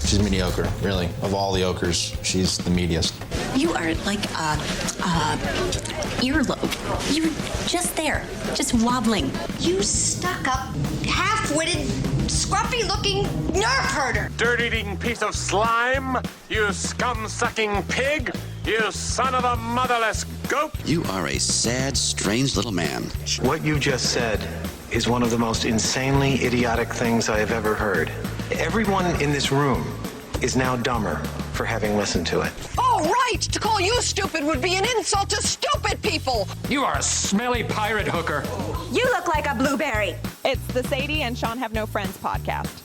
She's mediocre, really. Of all the ochres, she's the meatiest. You are like a earlobe. You're just there, just wobbling. You stuck-up, half-witted, scruffy-looking nerve herder. Dirt-eating piece of slime, you scum-sucking pig, you son of a motherless goat. You are a sad, strange little man. What you just said is one of the most insanely idiotic things I have ever heard. Everyone in this room is now dumber for having listened to it. Oh, right! To call you stupid would be an insult to stupid people! You are a smelly pirate hooker. You look like a blueberry. It's the Sadie and Shawn Have No Friends podcast.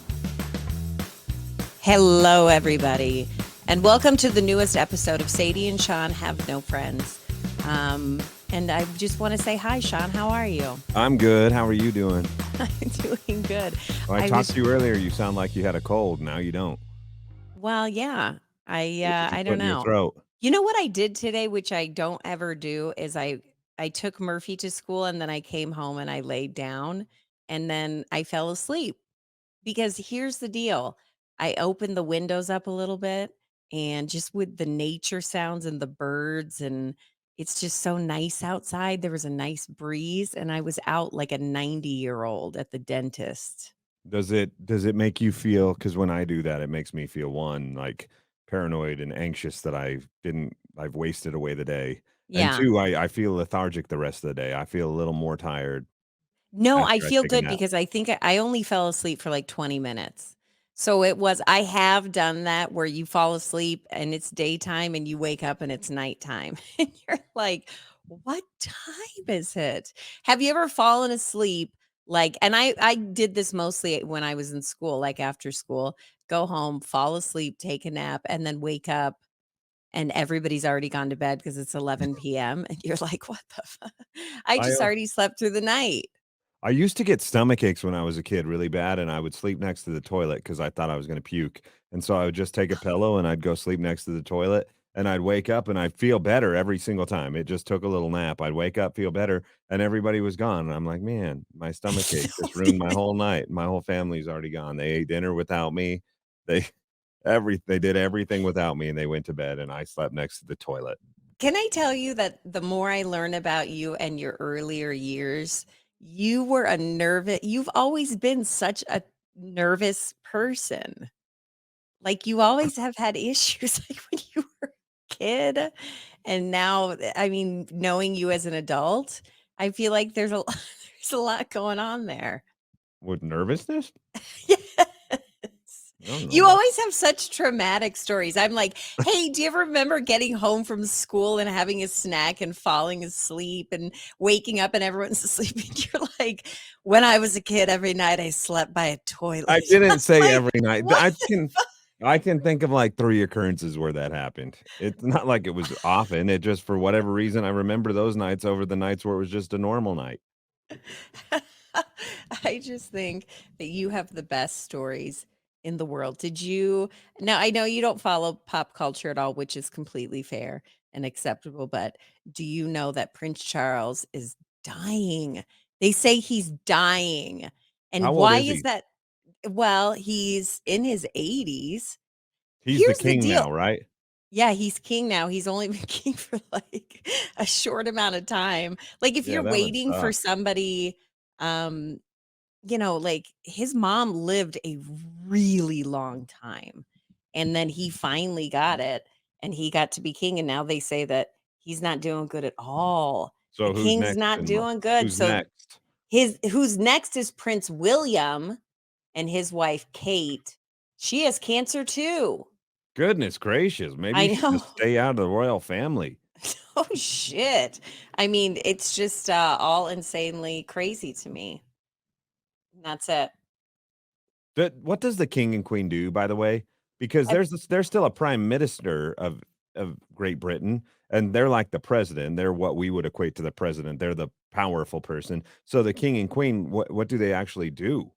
Hello, everybody, and welcome to the newest episode of Sadie and Shawn Have No Friends. And I just want to say hi, Shawn. How are you? I'm good. How are you doing? I'm doing good. Well, I talked to you earlier. You sound like you had a cold. Now you don't. Well, yeah. I don't know. Throat? You know what I did today, which I don't ever do, is I took Murphy to school and then I came home and I laid down and then I fell asleep. Because here's the deal. I opened the windows up a little bit and just with the nature sounds and the birds, and it's just so nice outside. There was a nice breeze and I was out like a 90-year-old at the dentist. Does it make you feel, because when I do that, it makes me feel like paranoid and anxious that I've wasted away the day. Yeah. And two, I feel lethargic the rest of the day. I feel a little more tired. No, after I feel take a good nap. because I think I only fell asleep for like 20 minutes. So I have done that where you fall asleep and it's daytime and you wake up and it's nighttime. And you're like, what time is it? Have you ever fallen asleep? And I did this mostly when I was in school, like after school, go home, fall asleep, take a nap, and then wake up and everybody's already gone to bed because it's 11 p.m. And you're like, what the fuck? I just already slept through the night. I used to get stomach aches when I was a kid really bad, and I would sleep next to the toilet because I thought I was going to puke. And so I would just take a pillow and I'd go sleep next to the toilet, and I'd wake up and I'd feel better every single time. It just took a little nap. I'd wake up, feel better, and everybody was gone. And I'm like, man, my stomach ache just ruined my whole night. My whole family's already gone. They ate dinner without me. They did everything without me, and they went to bed, and I slept next to the toilet. Can I tell you that the more I learn about you and your earlier years, you've always been such a nervous person. Like you always have had issues like when you were a kid. And now, I mean, knowing you as an adult, I feel like there's a lot going on there. With nervousness? Yes. don't You know. always have such traumatic stories. I'm like, hey, do you ever remember getting home from school and having a snack and falling asleep and waking up and everyone's asleep? And you're like, when I was a kid, every night I slept by a toilet. I didn't say Like, every night. what I can think of like 3 occurrences where that happened. It's not like it was often. It just, for whatever reason, I remember those nights over the nights where it was just a normal night. I just think that you have the best stories in the world. Now I know you don't follow pop culture at all, which is completely fair and acceptable, but do you know that Prince Charles is dying? They say he's dying. And How old why is is he? that? Well, he's in his 80s. He's Here's the the king deal. now, right? Yeah, he's king now. He's only been king for like a short amount of time. Like if Yeah, you're that would waiting for suck. somebody, like his mom lived a really long time and then he finally got it and he got to be king. And now they say that he's not doing good at all. The So who's king's next not in line? doing good. Who's So next? who's next is Prince William and his wife, Kate. She has cancer too. Goodness gracious. Maybe I you should just know. stay out of the royal family. Oh, shit. I mean, it's just all insanely crazy to me. And that's it. What does the king and queen do, by the way? Because I- there's still a prime minister of Great Britain, and they're like the president. They're what we would equate to the president. They're the powerful person. So the king and queen, what do they actually do?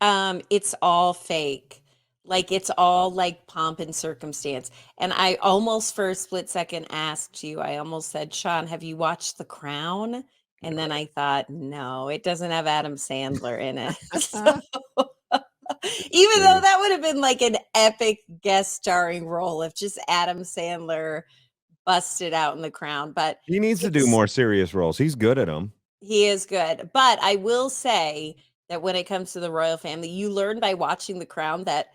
It's all fake. Like it's all like pomp and circumstance. And I almost for a split second asked you, I almost said, Shawn, have you watched The Crown? And then No. I thought, no, it doesn't have Adam Sandler in it. So Even though that would have been like an epic guest starring role if just Adam Sandler busted out in The Crown. But He needs to do more serious roles. He's good at them. he is good. But I will say that when it comes to the royal family, you learn by watching The Crown that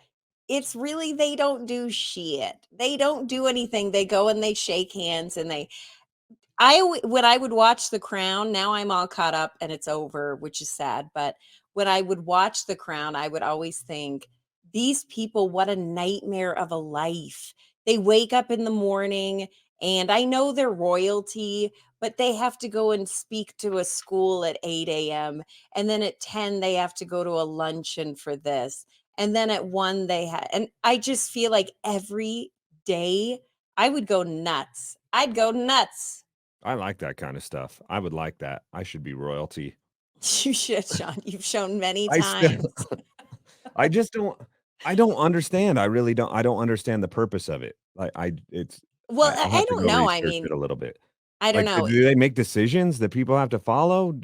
it's really, they don't do shit. They don't do anything. They go and they shake hands and when I would watch The Crown, now I'm all caught up and it's over, which is sad. But when I would watch The Crown, I would always think, these people, what a nightmare of a life. They wake up in the morning, and I know they're royalty, but they have to go and speak to a school at 8 a.m. And then at 10, they have to go to a luncheon for this. And then at 1, and I just feel like every day I would go nuts. I'd go nuts. I like that kind of stuff. I would like that. I should be royalty. You should, Shawn. You've shown many I times. I just don't. I don't understand. I really don't. I don't understand the purpose of it. Well, I'll I have to don't go know. I research mean, it a little bit. I don't Like, know. do they make decisions that people have to follow?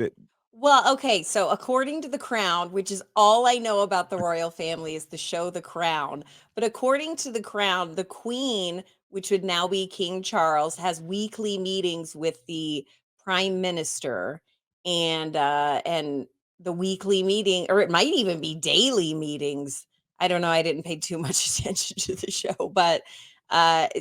Well, okay, so according to The Crown, which is all I know about the royal family is the show The Crown, but according to The Crown, the Queen, which would now be King Charles, has weekly meetings with the Prime Minister, and the weekly meeting, or it might even be daily meetings. I don't know. I didn't pay too much attention to the show, but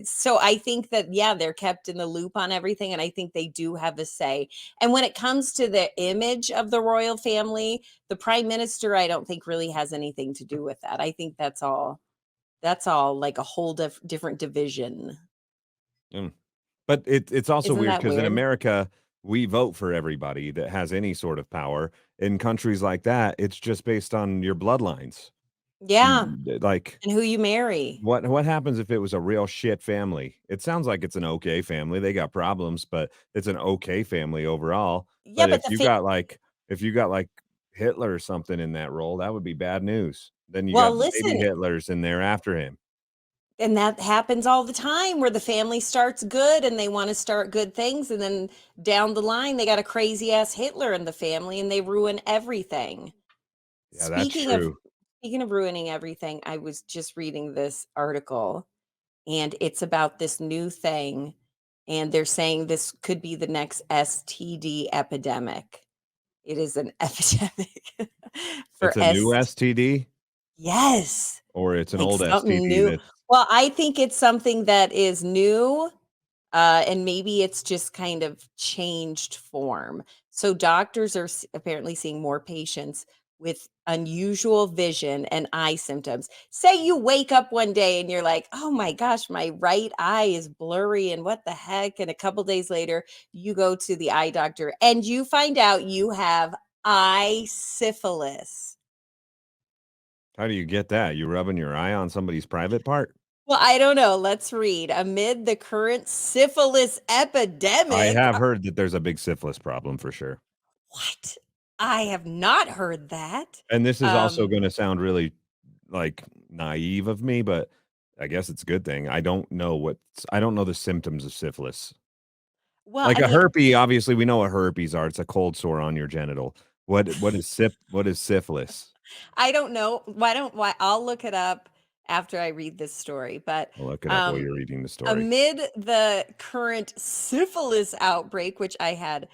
so I think that, yeah, they're kept in the loop on everything, and I think they do have a say. And when it comes to the image of the royal family, the prime minister, I don't think really has anything to do with that. I think that's all like a whole different division. But it's also Isn't weird that because in weird? America, we vote for everybody that has any sort of power. In countries like that, it's just based on your bloodlines. Yeah. Like, And who you marry. what happens if it was a real shit family? It sounds like it's an okay family. They got problems, but it's an okay family overall. Yeah, But but if you got like Hitler or something in that role, that would be bad news. Then you well, got baby listen, Hitlers in there after him. and that happens all the time where the family starts good and they want to start good things, and then down the line they got a crazy ass Hitler in the family and they ruin everything. Yeah, that's Speaking of true. speaking of ruining everything, I was just reading this article, and it's about this new thing, and they're saying this could be the next STD epidemic. It is an epidemic for It's a new STD Yes. or it's an Like old something STD new. that's Well, I think it's something that is new, and maybe it's just kind of changed form. So doctors are apparently seeing more patients with unusual vision and eye symptoms. Say you wake up one day and you're like, "Oh my gosh, my right eye is blurry and what the heck?" And a couple days later, you go to the eye doctor and you find out you have eye syphilis. How do you get that? You rubbing your eye on somebody's private part? Well, I don't know. Let's read. Amid the current syphilis I epidemic. have heard that there's a big syphilis problem for sure. What? I have not heard that. And this is also Um, gonna sound really, like, naive of me, but I guess it's a good thing. I don't know the symptoms of syphilis. well, Like I a mean, herpes, obviously, we know what herpes are. It's a cold sore on your genital. What is syphilis? I don't know. Why I'll look it up after I read this story. But I'll look it up while um you're reading the story. amid the current syphilis outbreak, which I had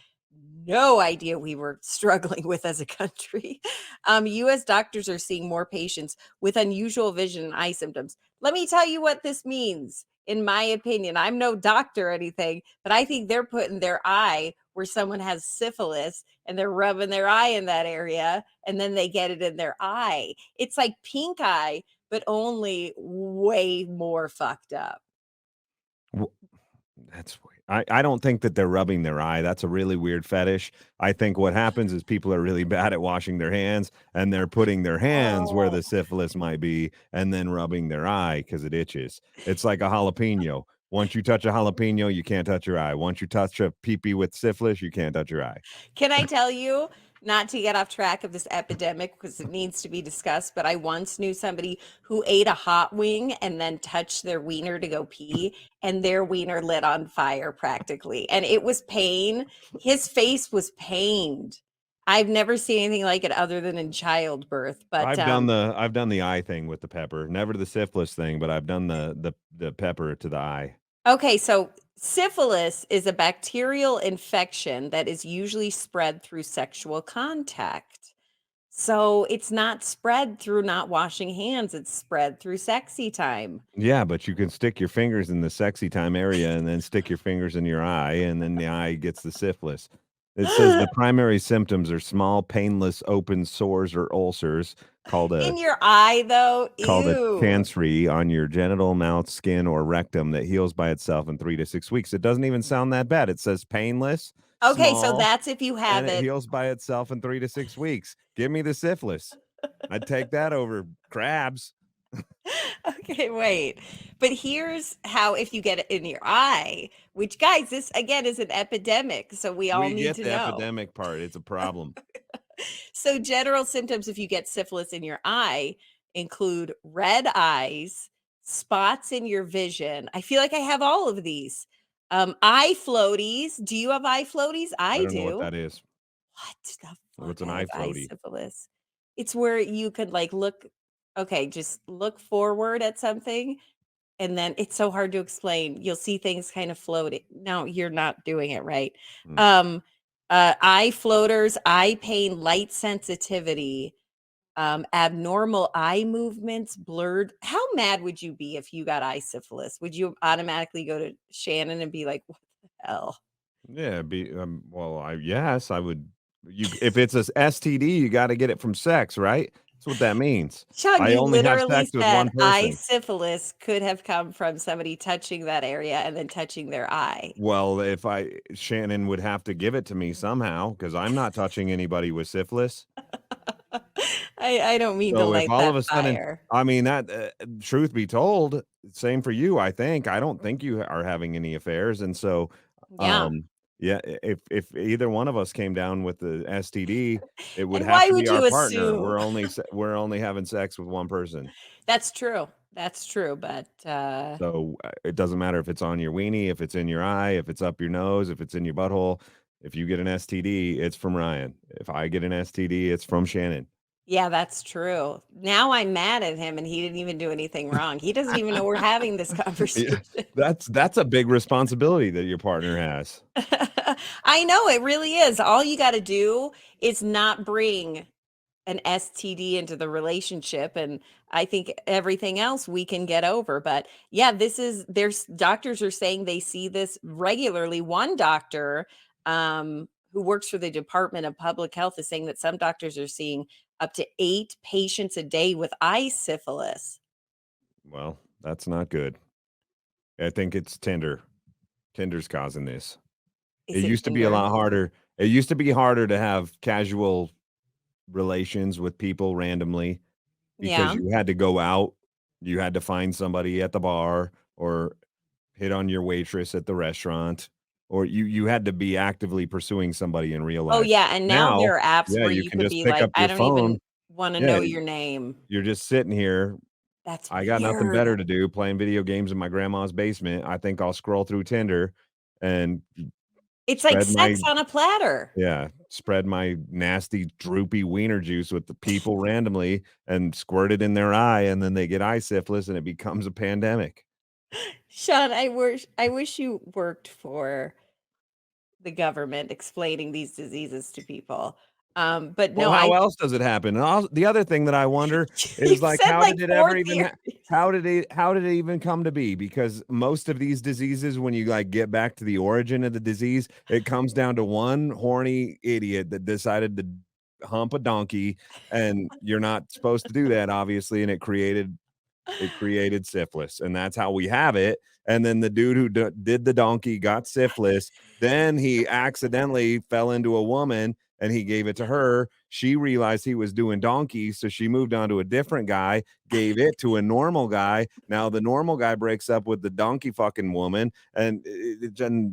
no idea we were struggling with as a country, US doctors are seeing more patients with unusual vision and eye symptoms. Let me tell you what this means. In my opinion, I'm no doctor or anything, but I think they're putting their eye where someone has syphilis and they're rubbing their eye in that area and then they get it in their eye. It's like pink eye, but only way more fucked up. W That's weird. I don't think that they're rubbing their eye. That's a really weird fetish. I think what happens is people are really bad at washing their hands, and they're putting their hands where Oh. the syphilis might be and then rubbing their eye because it itches. It's like a jalapeno. Once you touch a jalapeno, you can't touch your eye. Once you touch a pee-pee with syphilis, you can't touch your eye. Can I tell you, not to get off track of this epidemic because it needs to be discussed, but I once knew somebody who ate a hot wing and then touched their wiener to go pee, and their wiener lit on fire practically. And it was pain. His face was pained. I've never seen anything like it other than in childbirth, but, I've done the eye thing with the pepper. Never the syphilis thing, but I've done the pepper to the eye. okay, so syphilis is a bacterial infection that is usually spread through sexual contact. So it's not spread through not washing hands, it's spread through sexy time. Yeah, but you can stick your fingers in the sexy time area and then stick your fingers in your eye, and then the eye gets the syphilis. It says the primary symptoms are small, painless, open sores or ulcers In your eye, though? called a Ew. chancery on your genital, mouth, skin, or rectum that heals by itself in 3 to 6 weeks. It doesn't even sound that bad. It says painless, Okay, so small, that's if you have and it it. heals by itself in 3 to 6 weeks. Give me the syphilis. I'd take that over crabs. Okay, wait. But here's how if you get it in your eye, which guys, this again is an epidemic, so we all We need get to the know. epidemic part. It's a problem. So general symptoms if you get syphilis in your eye include red eyes, spots in your vision. I feel like I have all of these. Eye floaties. Do you have eye floaties? I I don't know what do. that is. What the fuck? What's an I eye have eye floaty? syphilis. It's where you could like look, okay, just look forward at something and then it's so hard to explain. You'll see things kind of floating. No, you're not doing it right. Hmm. Eye floaters, eye pain, light sensitivity, abnormal eye movements, blurred. How mad would you be if you got eye syphilis? Would you automatically go to Shannon and be like, "What the hell?" Yeah, well, yes, I would. If it's a STD, you got to get it from sex, right? That's what that means. Sean, I you only have literally sex with said one eye person. syphilis could have come from somebody touching that area and then touching their eye. Well, if Shannon would have to give it to me somehow because I'm not touching anybody with syphilis. I don't mean to So if light all that of a sudden, fire. I mean that, truth be told, same for you. I don't think you are having any affairs, and so, Yeah. yeah, if either one of us came down with the STD, it would And have why to be would our you partner. assume? We're only having sex with one person. That's true. That's true, but, So, it doesn't matter if it's on your weenie, if it's in your eye, if it's up your nose, if it's in your butthole. If you get an STD, it's from Ryan. If I get an STD, it's from Shannon. yeah, that's true. Now I'm mad at him and he didn't even do anything wrong. He doesn't even know we're having this Yeah, conversation. that's a big responsibility that your partner has. I know it really is. All you gotta do is not bring an STD into the relationship, and I think everything else we can get over, but yeah, there's doctors are saying they see this regularly. One doctor, who works for the Department of Public Health is saying that some doctors are seeing up to 8 patients a day with eye syphilis. Well, that's not good. I think it's Tinder. Tinder's causing this. It Is it used to be a Tinder? lot harder. It used to be harder to have casual relations with people randomly because Yeah. you had to go out, you had to find somebody at the bar or hit on your waitress at the restaurant, or you had to be actively pursuing somebody in real Oh, life. yeah, and now Now, there are apps yeah, where you you can could just be pick like, up "I your don't even phone. wanna Yeah, know your name." you're just sitting here. That's I got nothing better weird. to do playing video games in my grandma's basement. I think I'll scroll through Tinder and It's like spread my sex on a platter. yeah, spread my nasty droopy wiener juice with the people randomly and squirt it in their eye, and then they get eye syphilis and it becomes a pandemic. Sean, I wish you worked for the government explaining these diseases to people. But Well, no, how I else does it happen? And the other thing that I wonder is you've like, said how like did it 4 ever even theories. how did it even come to be? Because most of these diseases, when you like get back to the origin of the disease, it comes down to one horny idiot that decided to hump a donkey, and you're not supposed to do that, obviously, and it created syphilis, and that's how we have it. And then the dude who did the donkey got syphilis. Then he accidentally fell into a woman and he gave it to her. She realized he was doing donkeys, so she moved on to a different guy, gave it to a normal guy. Now the normal guy breaks up with the donkey fucking woman, and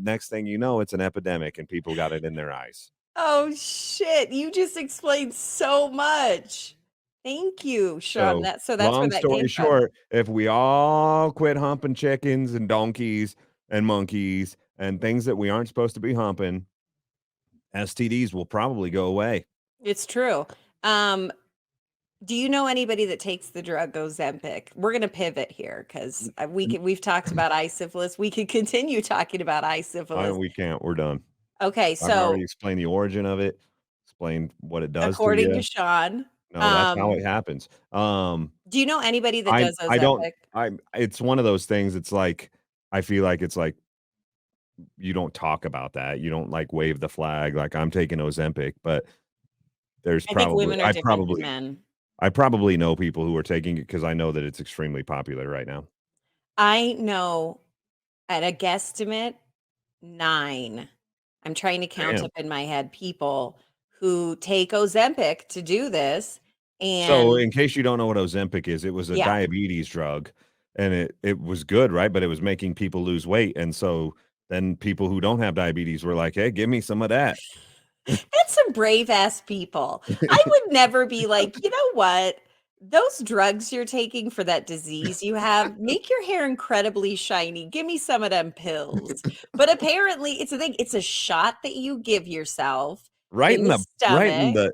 next thing you know, it's an epidemic, and people got it in their eyes. Oh, shit, you just explained so much. Thank you, Sean. So, That's where long that story came from. short, if we all quit humping chickens and donkeys and monkeys and things that we aren't supposed to be humping, STDs will probably go away. It's true. Um, do you know anybody that takes the drug Ozempic? We're gonna pivot here because we've talked about eye syphilis. We could continue talking about eye syphilis. We can't. We're done. Okay, I've already so explained the origin of it, explained what it does to according to you. Shawn, No, that's how it happens. do you know anybody that I does I don't Ozempic? it's one of those things, it's like, I feel like it's like you don't talk about that. You don't, like, wave the flag, like, "I'm taking Ozempic," but there's I think probably women are different than men. I probably know people who are taking it because I know that it's extremely popular right now. I know at a guesstimate 9. I'm trying to count Damn. up in my head people who take Ozempic to do this, So, and in case you don't know what Ozempic is, it was a yeah. diabetes drug, and it was good, right? But it was making people lose weight, and so then people who don't have diabetes were like, "Hey, give me some of that." That's some brave ass people. I would never be like, you know what? Those drugs you're taking for that disease you have make your hair incredibly shiny. Give me some of them pills. But apparently, it's a thing. It's a shot that you give yourself Right in in the the stomach,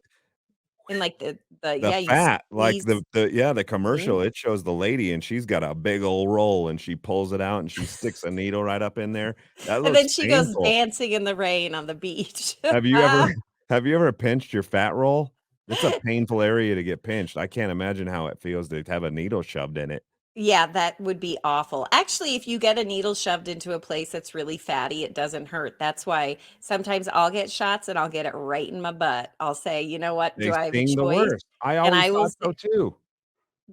in like the the yeah, you fat, like squeeze. the Mhm. commercial, it shows the lady and she's got a big old roll and she pulls it out and she sticks a needle right up in there. That And looks then she goes painful. dancing in the rain on the beach. Have you ever have you ever pinched your fat roll? It's a painful area to get pinched. I can't imagine how it feels to have a needle shoved in it. Yeah, that would be awful. Actually, if you get a needle shoved into a place that's really fatty, it doesn't hurt. That's why sometimes I'll get shots and I'll get it right in my butt. I'll say, "You know what? They Do I have a sting the choice?" worst. I And always I will thought say, so too.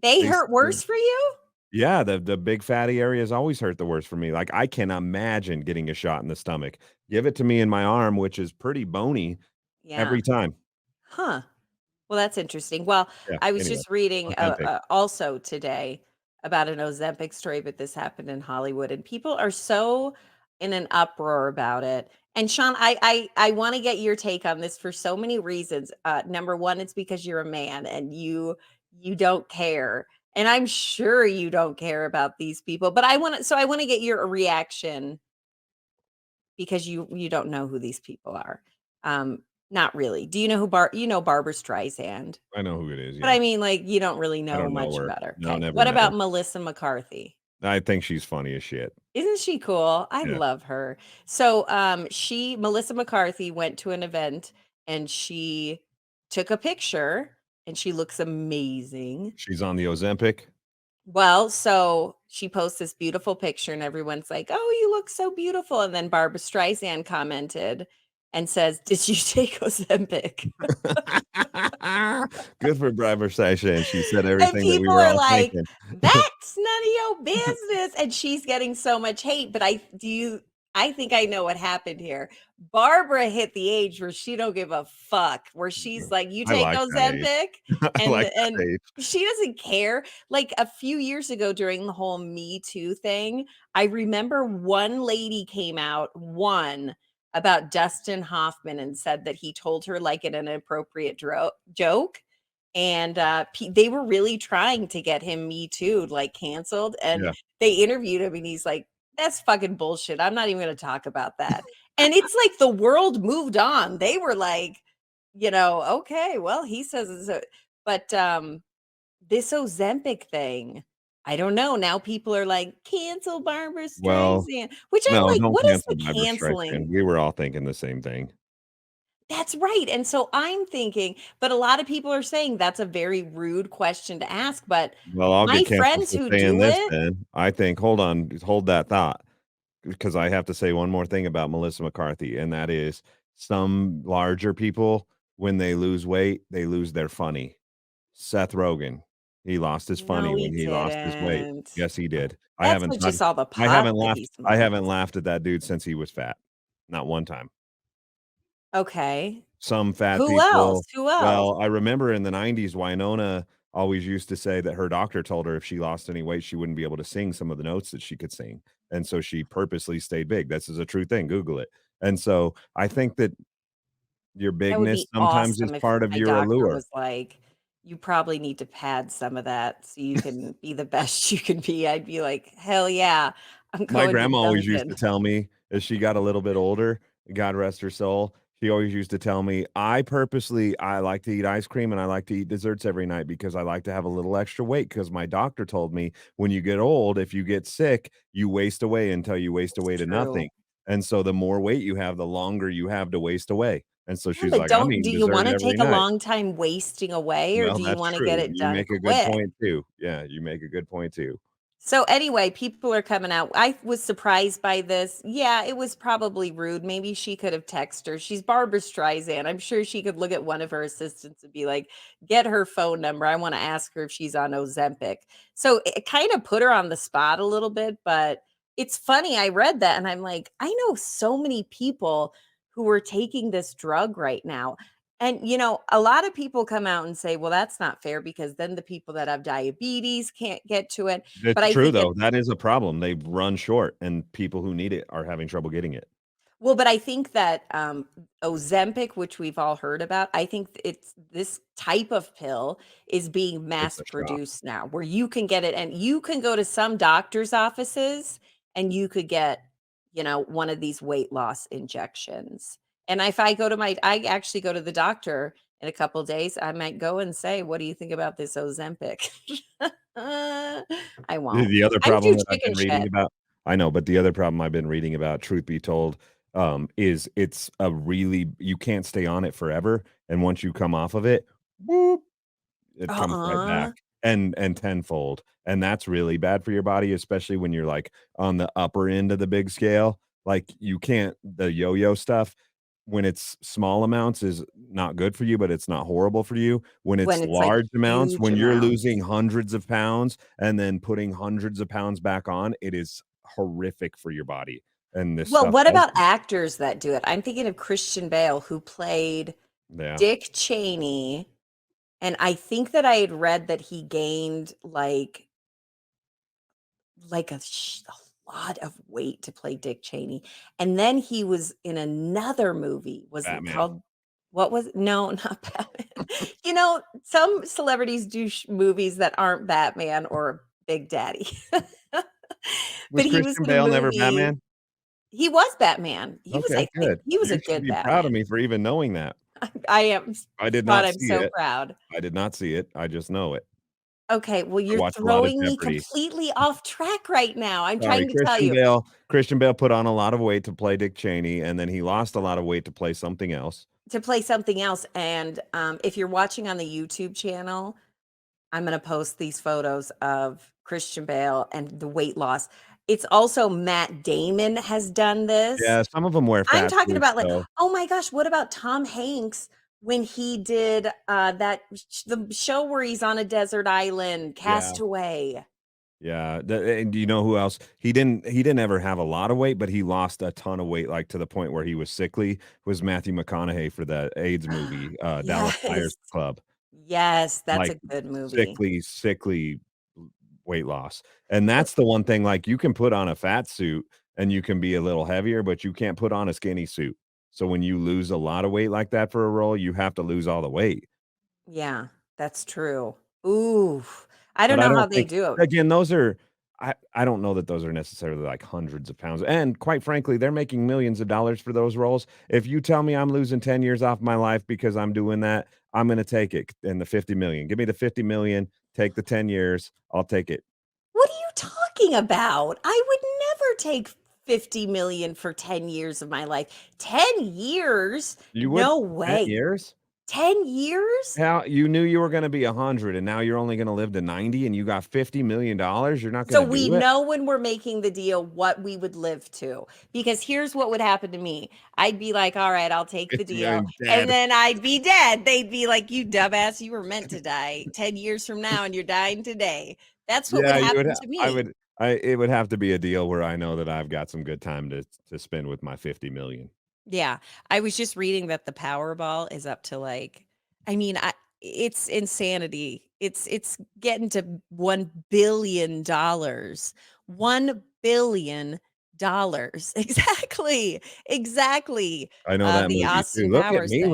"They They hurt sting. worse for you?" Yeah, the big fatty areas always hurt the worst for me. Like, I can imagine getting a shot in the stomach. Give it to me in my arm, which is pretty bony, Yeah. every time. Huh. Well, that's interesting. Well, Yeah, I was anyway, just reading Ozempic. also today about an Ozempic story, but this happened in Hollywood, and people are so in an uproar about it. And Sean, I want to get your take on this for so many reasons. Number one, it's because you're a man and you don't care, and I'm sure you don't care about these people. But I want to get your reaction because you don't know who these people are. Not really. Do you know who you know Barbara Streisand? I know who it is, But yeah. I mean, like, you don't really I know don't know much her. about her. No, Okay. never What met her. about Melissa McCarthy? I think she's funny as shit. Isn't she cool? I Yeah. love her. So, Melissa McCarthy went to an event and she took a picture and she looks amazing. She's on the Ozempic. Well, so she posts this beautiful picture and everyone's like, "Oh, you look so beautiful." And then Barbara Streisand commented and says, "Did you take Ozempic?" Good for Barbara Streisand. She said And everything that we people were are all like, thinking. "That's none of your business." And she's getting so much hate, but I think I know what happened here. Barbara hit the age where she don't give a fuck, where she's like, "You I take like that age. Ozempic?" I like And that age. she doesn't care. Like a few years ago during the whole Me Too thing, I remember one lady came out, one about Dustin Hoffman and said that he told her like an inappropriate joke and they were really trying to get him Me Too like canceled, and Yeah. they interviewed him, and he's like, "That's fucking bullshit. I'm not even going to talk about that." And it's like the world moved on. They were like, okay, well, he says it's but this Ozempic thing, I don't know. Now people are like, cancel Barbara Well, Streisand, which I'm no, like, don't what is cancel the Barbara Streisand. canceling? We were all thinking the same thing. That's right, and so I'm thinking but a lot of people are saying that's a very rude question to ask, but Well, I'll my get canceled friends for who saying do this it then. I think hold that thought, because I have to say one more thing about Melissa McCarthy, and that is some larger people, when they lose weight, they lose their funny. Seth Rogen, he lost his funny no, he when he lost his weight. didn't. Yes, he did. That's with just all the pot that he I smokes. haven't laughed at that dude since he was fat. Not one time. Okay. Some fat Who else? people, Who else? well, I remember in the '90s, Winona always used to say that her doctor told her if she lost any weight, she wouldn't be able to sing some of the notes that she could sing, and so she purposely stayed big. This is a true thing, Google it. And so, I think that your That would bigness be sometimes is awesome if part of my your doctor allure. was like, "You probably need to pad some of that so you can be the best you can be." I'd be like, "Hell yeah. I'm My going to grandma always used to Dunkin'." tell me as she got a little bit older, God rest her soul, She always used to tell me, I like to eat ice cream and I like to eat desserts every night because I like to have a little extra weight because my doctor told me when you get old, if you get sick, you waste away until you waste away to True. nothing. And so the more weight you have, the longer you have to waste away. And so Yeah, she's but like, I'm do eating you dessert want to every take a night. long time wasting away, or Well, do you that's want to get true. it You done make a good quick? point too. Yeah, you make a good point too. So anyway, people are coming out. I was surprised by this. Yeah, it was probably rude. Maybe she could have texted her. She's Barbara Streisand. I'm sure she could look at one of her assistants and be like, "Get her phone number. I want to ask her if she's on Ozempic." So it kind of put her on the spot a little bit, but it's funny. I read that and I'm like, I know so many people who are taking this drug right now. And, a lot of people come out and say, well, that's not fair because then the people that have diabetes can't get to it. But It's I true think though. That is a problem. They run short and people who need it are having trouble getting it. but I think that Ozempic, which we've all heard about, I think it's this type of pill is being It's mass a shot. produced now, where you can get it, and you can go to some doctor's offices and you could get, one of these weight loss injections. And if I actually go to the doctor in a couple days, I might go and say, "What do you think about this Ozempic?" I won't. The other I'm too problem that I've chicken been reading shit. about I know, but the other problem I've been reading about, truth be told, is it's a really you can't stay on it forever, and once you come off of it, boop, it comes right Uh-uh. back and tenfold, and that's really bad for your body, especially when you're, like, on the upper end of the big scale. Like, you can't the yo-yo stuff, when it's small amounts is not good for you, but it's not horrible for you. When When it's it's like large amounts, huge when you're losing amounts. hundreds of pounds and then putting hundreds of pounds back on, it is horrific for your body, and this Well, stuff what does about actors that do it? I'm thinking of Christian Bale, who played yeah. Dick Cheney, and I think that I had read that he gained a lot of weight to play Dick Cheney, and then he was in another movie. Was it Batman. called what was it? No, not Batman. Some celebrities do movies that aren't Batman or Big Daddy. But Was he was Christian in a Bale never movie. Batman? He was Batman. Okay, I think good. he was a You should good be proud of Batman. me for even knowing that. I am I did Spot, not I'm see so it. proud. I did not see it. I just know it. Okay, well, I you're watch a lot of throwing me Jeopardy. completely off track right now. I'm Sorry, trying to tell you. Christian Bale put on a lot of weight to play Dick Cheney, and then he lost a lot of weight to play something else. To play something else, and, if you're watching on the YouTube channel, I'm gonna post these photos of Christian Bale and the weight loss. It's also Matt Damon has done this. Yeah, some of them wear I'm fat talking suits, about, like, though. oh my gosh, what about Tom Hanks when he did, the show where he's on a desert island, Yeah. Castaway? Yeah, and do you know who else? He didn't ever have a lot of weight, but he lost a ton of weight, like, to the point where he was sickly, was Matthew McConaughey for the AIDS movie, Dallas Yes. Buyers Club. Yes, that's Like, a good movie. sickly weight loss, and that's the one thing, like, you can put on a fat suit and you can be a little heavier, but you can't put on a skinny suit. So when you lose a lot of weight like that for a role, you have to lose all the weight. Yeah, that's true. Ooh, I don't But I know how don't they think do it. again, those are I don't know that those are necessarily, like, hundreds of pounds, and quite frankly, they're making millions of dollars for those roles. If you tell me I'm losing 10 years off my life because I'm doing that, I'm gonna take it in the 50,000,000. Give me the 50,000,000, take the 10 years, I'll take it. What are you talking about? I would never take 50,000,000 for 10 years of my life. 10 years? You would No 10 way. years? 10 years? How you knew you were gonna be 100 and now you're only gonna live to 90 and you got $50,000,000, you're not So gonna we do it? know when we're making the deal what we would live to. Because here's what would happen to me. I'd be like, all right, I'll take the deal. 50,000,000 And dead. then I'd be dead. They'd be like, you dumbass, you were meant to die 10 years from now and you're dying today. That's what would Yeah, you would happen ha to I me. would I it would have to be a deal where I know that I've got some good time to spend with my 50,000,000. Yeah. I was just reading that the Powerball is up to I mean, it's insanity. It's getting to $1 billion. $1 billion. Exactly. Exactly. I know that The movie too. Austin Powers thing.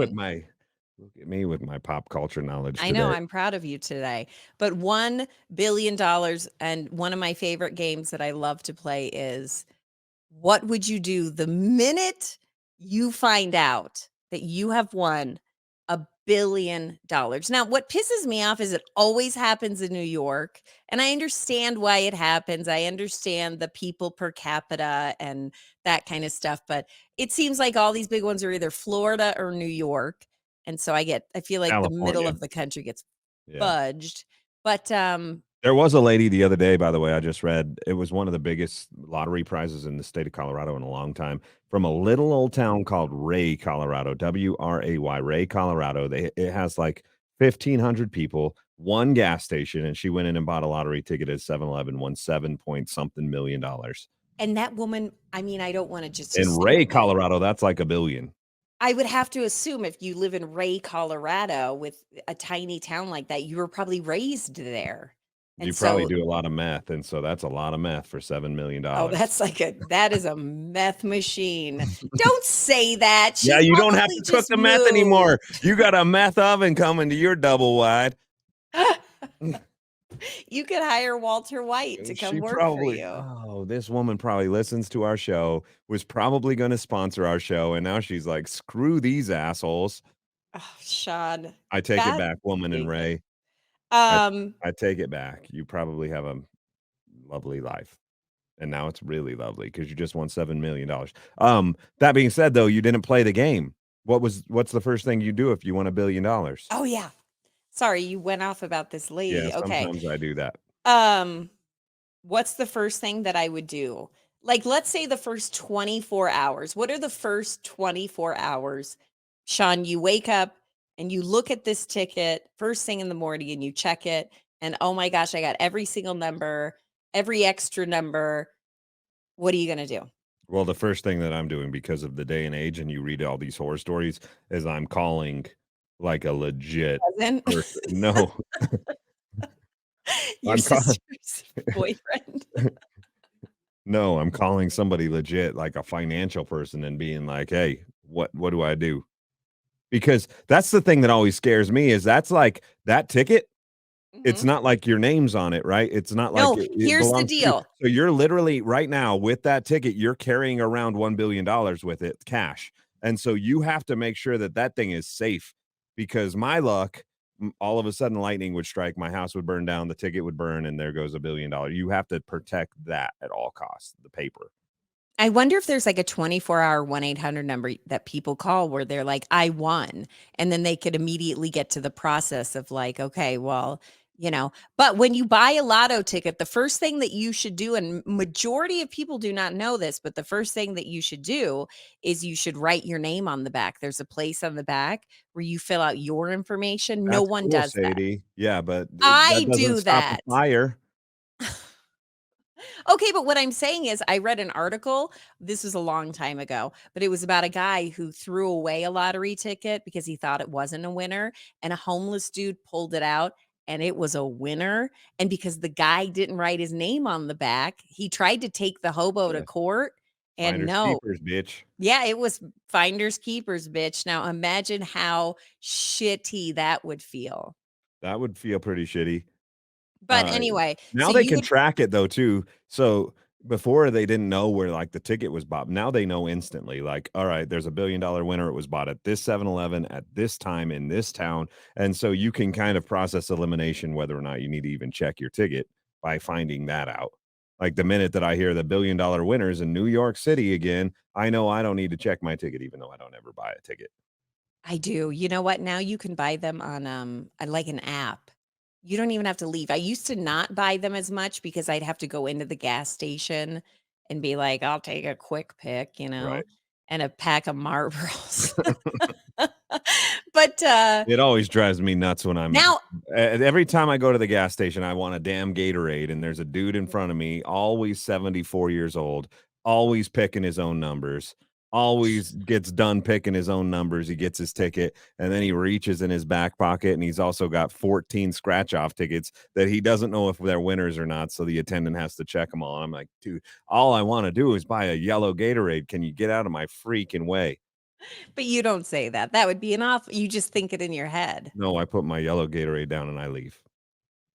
Look at me with my pop culture knowledge I know, today. I'm proud of you today. But $1 billion, and one of my favorite games that I love to play is what would you do the minute you find out that you have won $1 billion. Now, what pisses me off is it always happens in New York, and I understand why it happens. I understand the people per capita and that kind of stuff, but it seems like all these big ones are either Florida or New York, and so I feel like the middle California. of the country gets Yeah. fudged. But There was a lady the other day, by the way, I just read, it was one of the biggest lottery prizes in the state of Colorado in a long time, from a little old town called Ray, Colorado, W-R-A-Y, Ray, Colorado. It has like 1,500 people, one gas station, and she went in and bought a lottery ticket at 7-Eleven, won 7 point something million dollars. and that woman, I mean, I don't want to just In assume Ray, it. Colorado, that's like $1 billion. I would have to assume if you live in Ray, Colorado, with a tiny town like that, you were probably raised there. You And probably so, do a lot of meth, and so that's a lot of meth for $7 million. oh, that is a meth machine. Don't say that. She Yeah, you don't have probably to cook just the meth moved. anymore. You got a meth oven coming to your double wide. You could hire Walter White to come She work probably, for you. oh, this woman probably listens to our show, was probably going to sponsor our show, and now she's like, screw these assholes. Oh, Sean. I take it Bad back, woman and thing. Ray. Um, I take it back. You probably have a lovely life. And now it's really lovely because you just won $7 million. That being said, though, you didn't play the game. What's the first thing you do if you won $1 billion? oh yeah. Sorry, you went off about this lady. Yeah, Okay. sometimes I do that. What's the first thing that I would do? Like, let's say the first 24 hours. What are the first 24 hours? Sean, you wake up and you look at this ticket first thing in the morning and you check it. And oh my gosh, I got every single number, every extra number. What are you going to do? Well, the first thing that I'm doing because of the day and age, and you read all these horror stories, is I'm calling like a legit Cousin? person. No, Your I'm calling. sister's boyfriend. No, I'm calling somebody legit, like a financial person, and being like, "Hey, what do I do?" Because that's the thing that always scares me is that's like that ticket. It's Mhm. not like your name's on it, right? It's not like No, it here's the belongs to you. deal. So you're literally right now with that ticket, you're carrying around $1 billion with it, cash. And so you have to make sure that that thing is safe because my luck, all of a sudden lightning would strike, my house would burn down, the ticket would burn, and there goes $1 billion. You have to protect that at all costs, the paper. I wonder if there's like a 24-hour 1-800 number that people call where they're like, I won. And then they could immediately get to the process of like, okay, well, but when you buy a lotto ticket, the first thing that you should do, and majority of people do not know this, but the first thing that you should do is you should write your name on the back. There's a place on the back where you fill out your information. No That's one cool, does that. Sadie. Yeah, but I that doesn't do stop that. the fire. Okay, but what I'm saying is I read an article, this was a long time ago, but it was about a guy who threw away a lottery ticket because he thought it wasn't a winner, and a homeless dude pulled it out and it was a winner. And because the guy didn't write his name on the back, he tried to take the hobo to Yeah. court and Finders no. keepers, bitch. Yeah, it was finders keepers, bitch. Now imagine how shitty that would feel. That would feel pretty shitty. But anyway, Now so they you can would track it though too. So before they didn't know where like the ticket was bought. Now they know instantly. Like, all right, there's $1 billion winner. It was bought at this 7-Eleven at this time in this town. And so you can kind of process elimination whether or not you need to even check your ticket by finding that out. Like the minute that I hear the $1 billion winners in New York City again, I know I don't need to check my ticket, even though I don't ever buy a ticket. I do. You know what? Now you can buy them on like an app. You don't even have to leave. I used to not buy them as much because I'd have to go into the gas station and be like, I'll take a quick pick, Right. and a pack of Marlboros. But It always drives me nuts when I'm now every time I go to the gas station, I want a damn Gatorade, and there's a dude in front of me, always 74 years old, always picking his own numbers, always gets done picking his own numbers. He gets his ticket, and then he reaches in his back pocket, and he's also got 14 scratch-off tickets that he doesn't know if they're winners or not, so the attendant has to check them all. And I'm like, dude, all I want to do is buy a yellow Gatorade. Can you get out of my freaking way? but you don't say that. That would be an off. You just think it in your head. No, I put my yellow Gatorade down and I leave.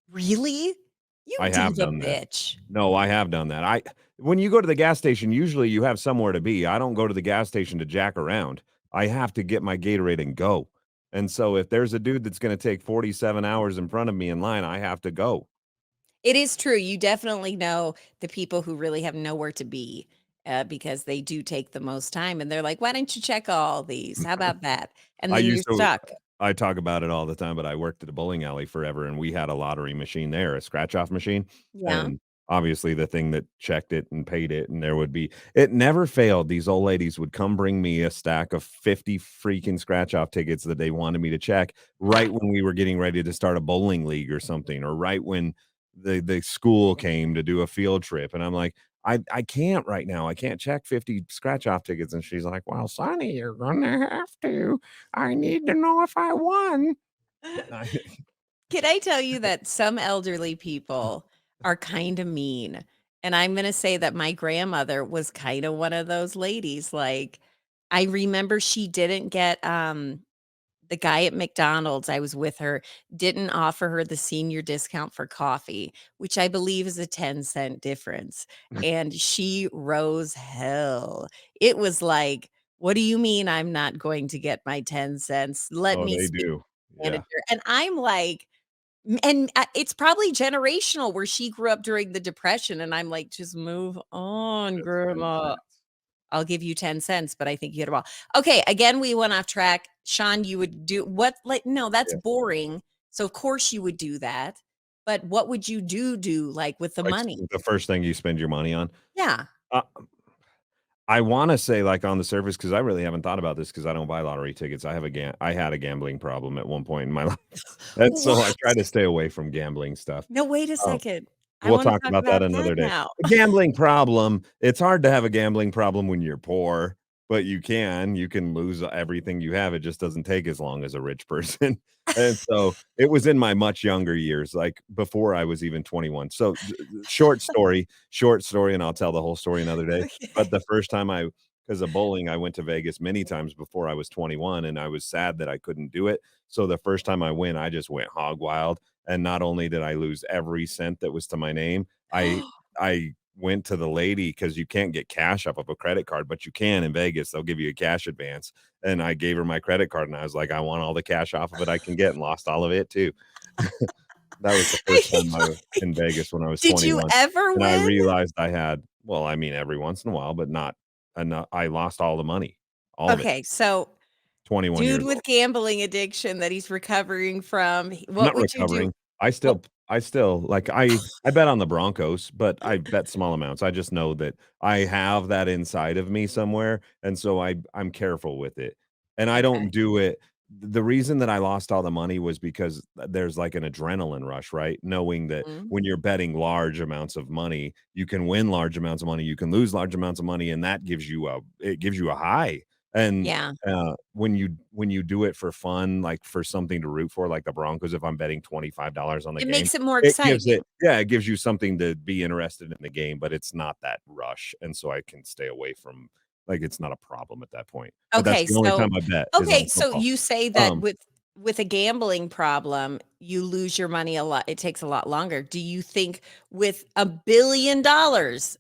Really? You I have diva done that. bitch. No, I have done that. When you go to the gas station, usually you have somewhere to be. I don't go to the gas station to jack around. I have to get my Gatorade and go. And so if there's a dude that's going to take 47 hours in front of me in line, I have to go. It is true. You definitely know the people who really have nowhere to be, because they do take the most time, and they're like, "Why don't you check all these? How about that?" And I then you're used to stuck. I talk about it all the time, but I worked at a bowling alley forever, and we had a lottery machine there, a scratch-off machine, Yeah. and obviously the thing that checked it and paid it, and there would be it never failed. These old ladies would come bring me a stack of 50 freaking scratch-off tickets that they wanted me to check right when we were getting ready to start a bowling league or something, or right when the school came to do a field trip, and I'm like, I can't right now. I can't check 50 scratch-off tickets, and she's like, "Well, Sonny, you're gonna have to. I need to know if I won." I Can I tell you that some elderly people are kinda mean? And I'm gonna say that my grandmother was kinda one of those ladies, like, I remember she didn't get, the guy at McDonald's, I was with her, didn't offer her the senior discount for coffee, which I believe is a 10-cent difference, and she rose hell. It was like, "What do you mean I'm not going to get my 10 cents? Let Oh, me they speak to do. the Yeah. manager." And I'm like, and, it's probably generational where she grew up during the depression, and I'm like, "Just move on, Just 10 grandma. cents. I'll give you 10 cents, but I think you hit a ball." Okay, again, we went off track. Shawn, you would do what, like, no, that's Yeah. boring. So of course you would do that. But what would you do, like, with the Like, money? the first thing you spend your money on. Yeah. Uh, I wanna say, like, on the surface, because I really haven't thought about this because I don't buy lottery tickets. I had a gambling problem at one point in my life, and so I What? try to stay away from gambling stuff. No, wait a Um second. I We'll wanna talk talk about that about that another day. now. A gambling problem, it's hard to have a gambling problem when you're poor, but you can lose everything you have. It just doesn't take as long as a rich person. And so, it was in my much younger years, like, before I was even 21. So, short story, and I'll tell the whole story another day. But Okay. the first time 'cause of bowling, I went to Vegas many times before I was 21, and I was sad that I couldn't do it. So, the first time I went, I just went hog wild, and not only did I lose every cent that was to my name, I went to the lady because you can't get cash off of a credit card, but you can in Vegas. They'll give you a cash advance, and I gave her my credit card, and I was like, "I want all the cash off of it I can get," and lost all of it too. That was the first time I was in Vegas when I was Did you 21, ever and I win? realized I had well, I mean, every once in a while, but not enough. I lost all the money, all of it, Okay, so 21 dude years with old. gambling addiction that he's recovering from, I'm what not would you do? recovering. What I still like I bet on the Broncos, but I bet small amounts. I just know that I have that inside of me somewhere, and so I'm careful with it. And I don't Okay. do it the reason that I lost all the money was because there's like an adrenaline rush, right? Knowing that Mhm. when you're betting large amounts of money, you can win large amounts of money, you can lose large amounts of money, and that gives you a high. And Yeah. when you do it for fun, like for something to root for, like the Broncos, if I'm betting $25 on the It game, makes it more it gives exciting. it gives you something to be interested in the game, but it's not that rush. And so I can stay away from like it's not a problem at that point. But that's Okay, the only so time I bet is on okay, so football. you say that Um, with a gambling problem, you lose your money a lot, it takes a lot longer. Do you think with $1 billion,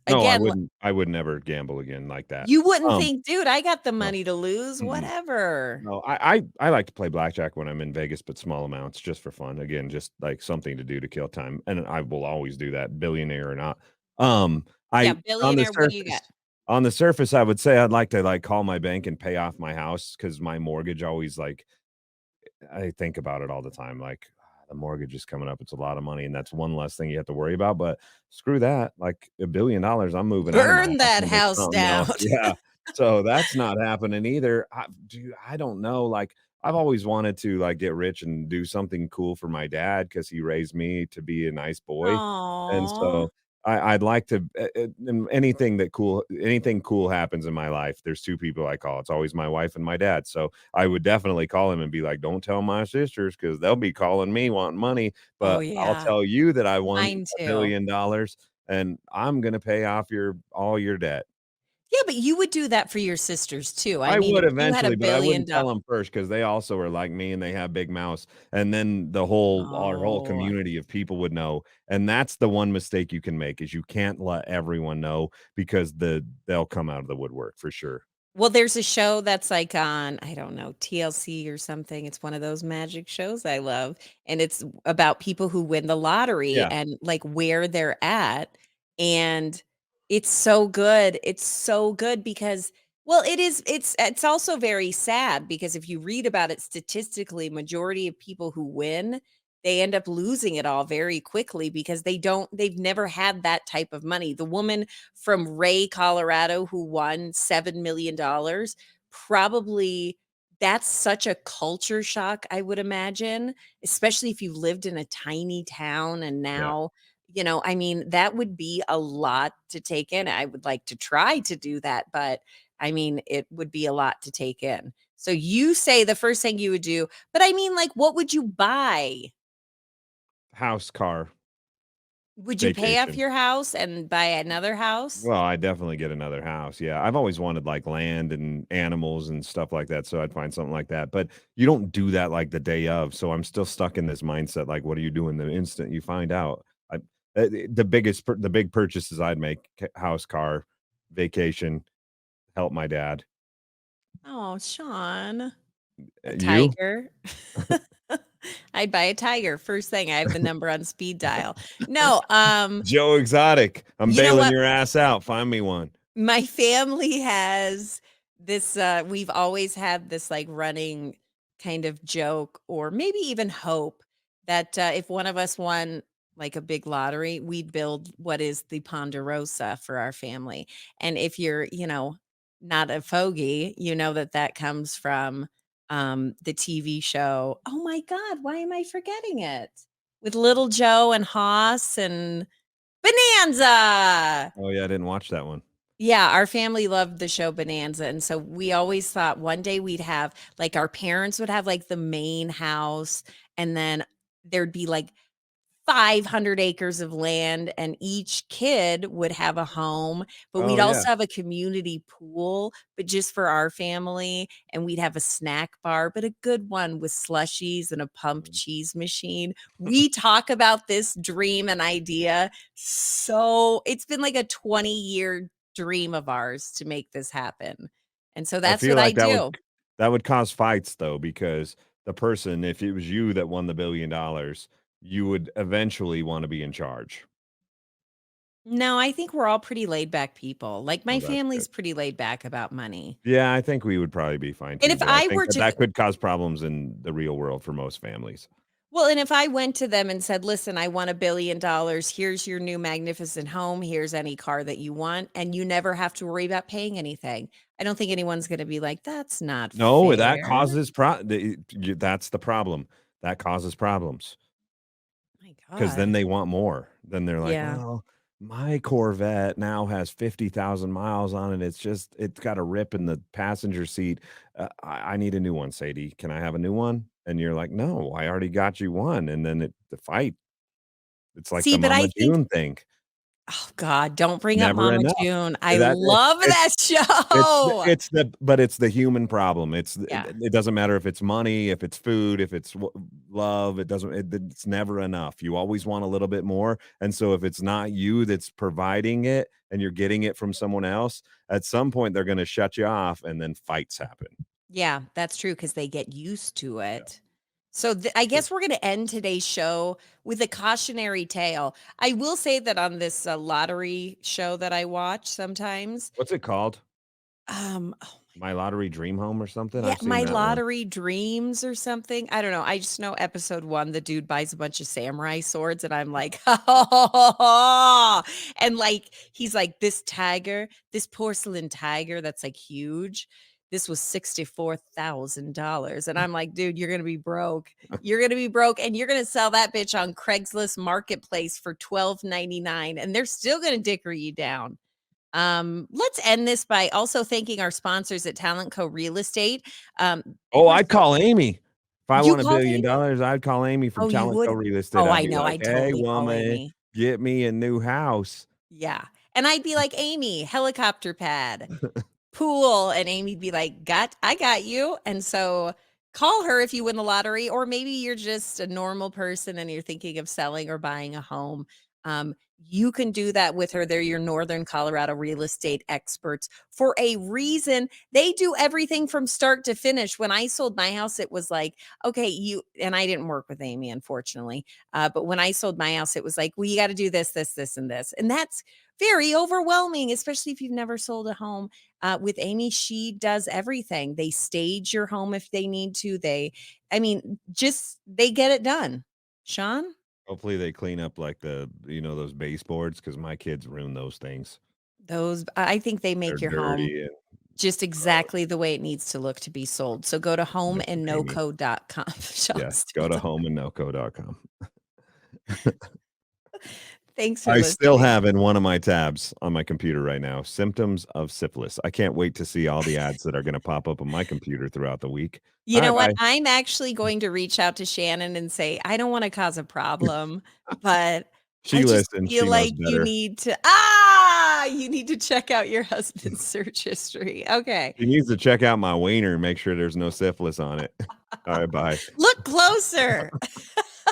no, again, I would never gamble again like that. you wouldn't Um, think, "Dude, I got the no, money to lose, mm-mm. whatever." No, I like to play blackjack when I'm in Vegas, but small amounts just for fun. Again, just like something to do to kill time, and I will always do that, billionaire or not. Yeah, I billionaire, what do you got? on the surface, I would say I'd like to like call my bank and pay off my house because my mortgage always like I think about it all the time. Like the mortgage is coming up; it's a lot of money, and that's one less thing you have to worry about. But screw that! Like $1 billion, I'm moving out of my Burn house that into house something down. else. Yeah, so that's not happening either. I don't know. Like I've always wanted to like get rich and do something cool for my dad because he raised me to be a nice boy, and Aw. so I'd like to. And anything cool happens in my life. There's two people I call. It's always my wife and my dad. So I would definitely call him and be like, "Don't tell my sisters because they'll be calling me wanting money, Oh, but I'll yeah. tell you that I won Mine too. $1 billion and I'm gonna pay off your all your debt." Yeah, but you would do that for your sisters too. I I mean, would if you had a eventually, but I billion wouldn't tell dollars. them first because they also are like me and they have big mouths, and then our whole Oh. community of people would know, and that's the one mistake you can make is you can't let everyone know because they'll come out of the woodwork for sure. Well, there's a show that's like on, I don't know, TLC or something. It's one of those magic shows I love. And it's about people who win the lottery Yeah. and like where they're at. And it's so good. It's so good because, well, it's also very sad because if you read about it statistically, majority of people who win, they end up losing it all very quickly because they've never had that type of money. The woman from Ray, Colorado, who won $7 million, probably that's such a culture shock, I would imagine, especially if you lived in a tiny town and Yeah. now, I mean, that would be a lot to take in. I would like to try to do that, but I mean, it would be a lot to take in. So you say the first thing you would do, but I mean, like, what would you buy? House, car, Would you pay off vacation. your house and buy another house? Well, I definitely get another house. Yeah. I've always wanted like land and animals and stuff like that. So I'd find something like that. But you don't do that like the day of. So I'm still stuck in this mindset. Like, what are you doing the instant you find out? The big purchases I'd make: house, car, vacation, help my dad. Oh, Sean, a You? tiger. I'd buy a tiger. First thing, I have the number on speed dial. No, Joe Exotic. I'm you know bailing what? your ass out. Find me one. My family has this, we've always had this like running kind of joke or maybe even hope that if one of us won like a big lottery, we'd build what is the Ponderosa for our family. And if you're, not a fogey, you know that that comes from the TV show. Oh my God, why am I forgetting it? With Little Joe and Hoss and Bonanza. Oh, yeah. I didn't watch that one. Yeah, our family loved the show Bonanza, and so we always thought one day we'd have like, our parents would have, like, the main house, and then there'd be, like, 500 acres of land, and each kid would have a home, but we'd Oh, yeah. also have a community pool, but just for our family, and we'd have a snack bar, but a good one with slushies and a pump cheese machine. We talk about this dream and idea, so it's been like a 20-year dream of ours to make this happen, and so I that's feel what I like do. that would cause fights though, because the person, if it was you that won the $1 billion, you would eventually want to be in charge. No, I think we're all pretty laid back people, like, Oh, my that's good. family's pretty laid back about money. Yeah, I think we would probably be fine And too, if but I I think were that to that could cause problems in the real world for most families. well, and if I went to them and said, "Listen, I want $1 billion. Here's your new magnificent home. Here's any car that you want, and you never have to worry about paying anything." I don't think anyone's gonna be like, "That's not No, that fair." causes that's the problem. That causes problems. My 'Cause then god. they want more. Then they're like, Yeah. "Well, my Corvette now has 50,000 miles on it. It's got a rip in the passenger seat. I need a new one, Sadie. Can I have a new one?" And you're like, "No, I already got you one." And then the fight. It's like See, the but I Mama think June thing. oh god, don't bring up Never Mama enough. June. I That love that show. it's the human problem. Yeah. It doesn't matter if it's money, if it's food, if it's love. It's never enough. You always want a little bit more. And so if it's not you that's providing it and you're getting it from someone else, at some point they're going to shut you off and then fights happen. Yeah, that's true because they get used to it. So I guess we're going to end today's show with a cautionary tale. I will say that on this lottery show that I watch sometimes, What's it called? oh, My Lottery Dream Home or something? yeah, I've seen My that one. Lottery Dreams or something. I don't know. I just know episode 1, the dude buys a bunch of samurai swords, and I'm like, and like he's like this tiger, this porcelain tiger that's like huge. This was $64,000. And I'm like, dude, you're gonna be broke. You're gonna be broke, and you're gonna sell that bitch on Craigslist Marketplace for $12.99, and they're still gonna dicker you down. Let's end this by also thanking our sponsors at Talent Co Real Estate. Oh, We're I'd so call Amy. If I you won called Amy? $1 billion, I'd call Amy from Oh, you Tallent Co would? Real Estate. Oh, I'd I be know. like, I'd "Hey, totally call woman, Amy. get me a new house." Yeah. And I'd be like, Amy, helicopter pad, pool. And Amy'd be like, I got you. And so call her if you win the lottery, or maybe you're just a normal person and you're thinking of selling or buying a home. You can do that with her. They're your Northern Colorado real estate experts for a reason. They do everything from start to finish. When I sold my house, it was like, okay, and I didn't work with Amy, unfortunately. But when I sold my house, it was like, well, you got to do this, this, this, and this. And that's very overwhelming, especially if you've never sold a home. With Amy, she does everything. They stage your home if they need to. They get it done. Shawn? Hopefully they clean up like those baseboards because my kids ruin those things. I think they make They're your home dirty and just exactly the way it needs to look to be sold. So go to homeandnoco.com. yes, go to homeandnoco.com. Thanks for I listening. still have in one of my tabs on my computer right now, symptoms of syphilis. I can't wait to see all the ads that are going to pop up on my computer throughout the week. You know what? I'm actually going to reach out to Shannon and say, I don't want to cause a problem, but She I just listens. feel She like knows better. you need to check out your husband's search history. Okay. She needs to check out my wiener and make sure there's no syphilis on it. All right, bye. Look closer.